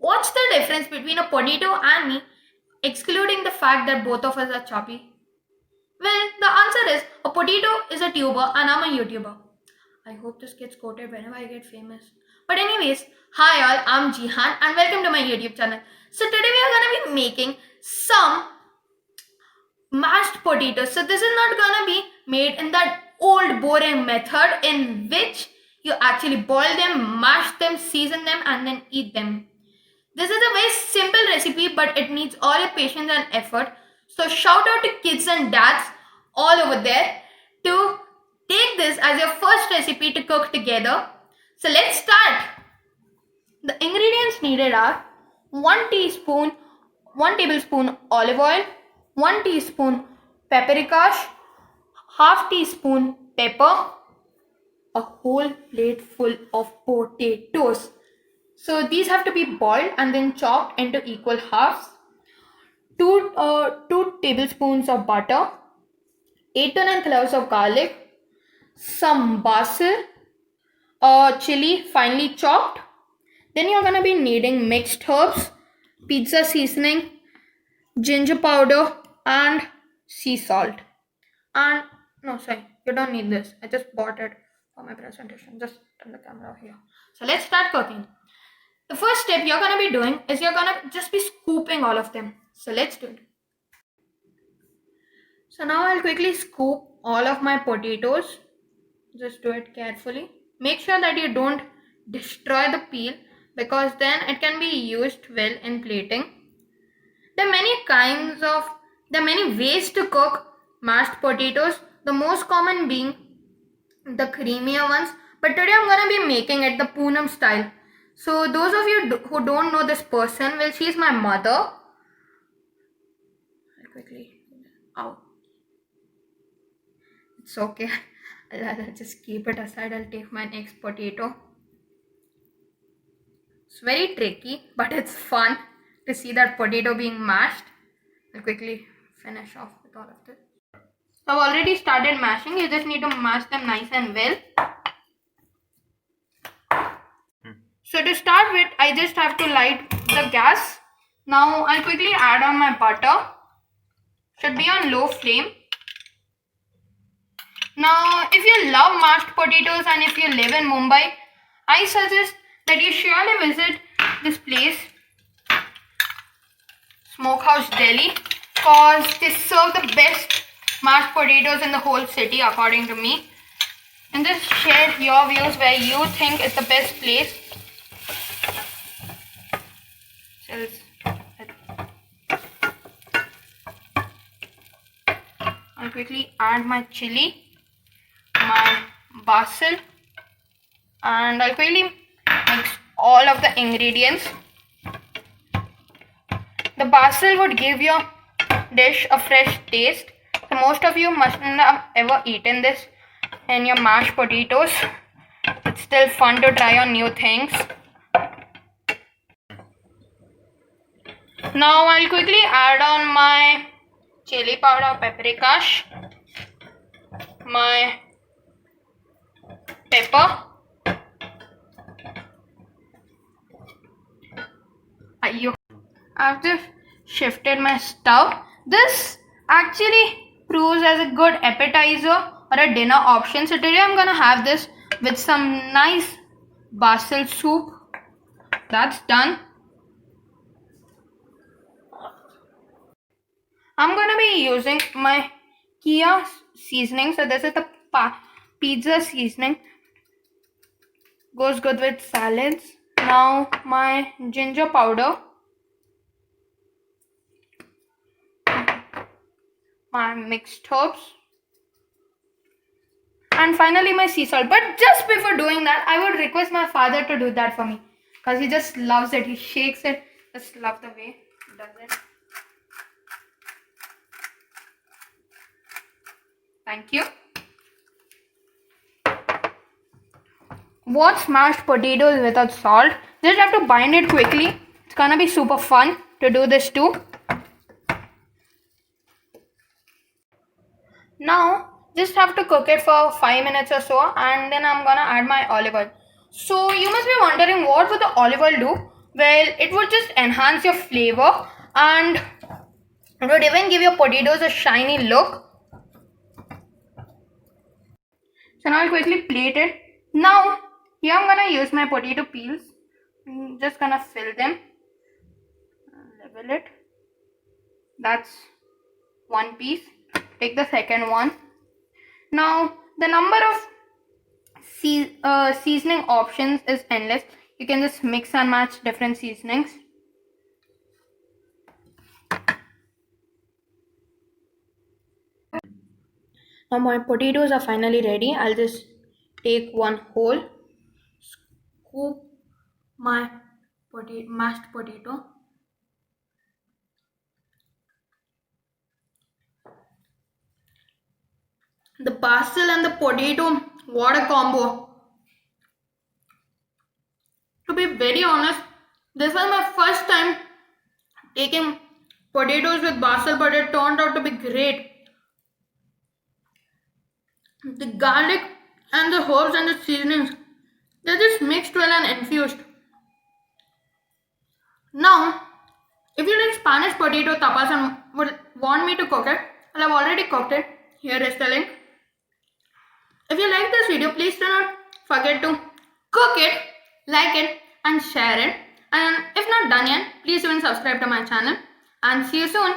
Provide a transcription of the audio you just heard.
What's the difference between a potato and me, excluding the fact that both of us are chubby? Well, the answer is a potato is a tuber and I'm a YouTuber. I hope this gets quoted whenever I get famous. But anyways, hi all, I'm Jihan and welcome to my YouTube channel. So today we are gonna be making some mashed potatoes. So this is not gonna be made in that old boring method in which you actually boil them, mash them, season them and then eat them. This is a very simple recipe, but it needs all your patience and effort. So shout out to kids and dads all over there to take this as your first recipe to cook together. So let's start. The ingredients needed are 1 tablespoon olive oil, 1 teaspoon paprika, half teaspoon pepper, a whole plate full of potatoes. So these have to be boiled and then chopped into equal halves. 2 tablespoons of butter, 8 to 9 cloves of garlic, some basil, chili finely chopped. Then you're gonna be needing mixed herbs, pizza seasoning, ginger powder, and sea salt. And no, sorry, you don't need this. I just bought it for my presentation. Just turn the camera here. So let's start cooking. The first step you're gonna be doing is you're gonna just be scooping all of them. So let's do it. So now I'll quickly scoop all of my potatoes. Just do it carefully. Make sure that you don't destroy the peel because then it can be used well in plating. There are many ways to cook mashed potatoes. The most common being the creamier ones. But today I'm gonna be making it the Poonam style. So those of you who don't know this person, well, she's my mother. I'll quickly out. It's okay. I'll just keep it aside. I'll take my next potato. It's very tricky, but it's fun to see that potato being mashed. I'll quickly finish off with all of this. I've already started mashing. You just need to mash them nice and well. So to start with, I just have to light the gas. Now I'll quickly add on my butter. Should be on low flame. Now, if you love mashed potatoes and if you live in Mumbai, I suggest that you surely visit this place, Smokehouse Delhi, because they serve the best mashed potatoes in the whole city according to me. And just share your views where you think is the best place. I'll quickly add my chili, my basil, and I'll quickly mix all of the ingredients. The basil would give your dish a fresh taste. So most of you mustn't have ever eaten this in your mashed potatoes. It's still fun to try on new things. Now I'll quickly add on my chili powder, paprika, my pepper, I've just shifted my stove. This actually proves as a good appetizer or a dinner option. So today I'm gonna have this with some nice basil soup. That's done. I'm gonna be using my Kia seasoning. So this is the pizza seasoning. Goes good with salads. Now my ginger powder, my mixed herbs, and finally my sea salt. But just before doing that, I would request my father to do that for me because he just loves it. He shakes it. Just love the way he does it. Thank you. What's mashed potatoes without salt? Just have to bind it quickly. It's gonna be super fun to do this too. Now just have to cook it for 5 minutes or so, and then I'm gonna add my olive oil. So you must be wondering, what would the olive oil do? Well, it would just enhance your flavor and it would even give your potatoes a shiny look. So now I'll quickly plate it. Now, here I'm gonna use my potato peels. I'm just gonna fill them. Level it. That's one piece. Take the second one. Now, the number of seasoning options is endless. You can just mix and match different seasonings. Now my potatoes are finally ready. I'll just take one whole, scoop my mashed potato. The basil and the potato, what a combo. To be very honest, this was my first time taking potatoes with basil, but it turned out to be great. The garlic and the herbs and the seasonings, they're just mixed well and infused. Now, if you like Spanish potato tapas and would want me to cook it, well, I've already cooked it. Here is the link. If you like this video, please do not forget to cook it, like it, and share it. And if not done yet, please even subscribe to my channel. And see you soon.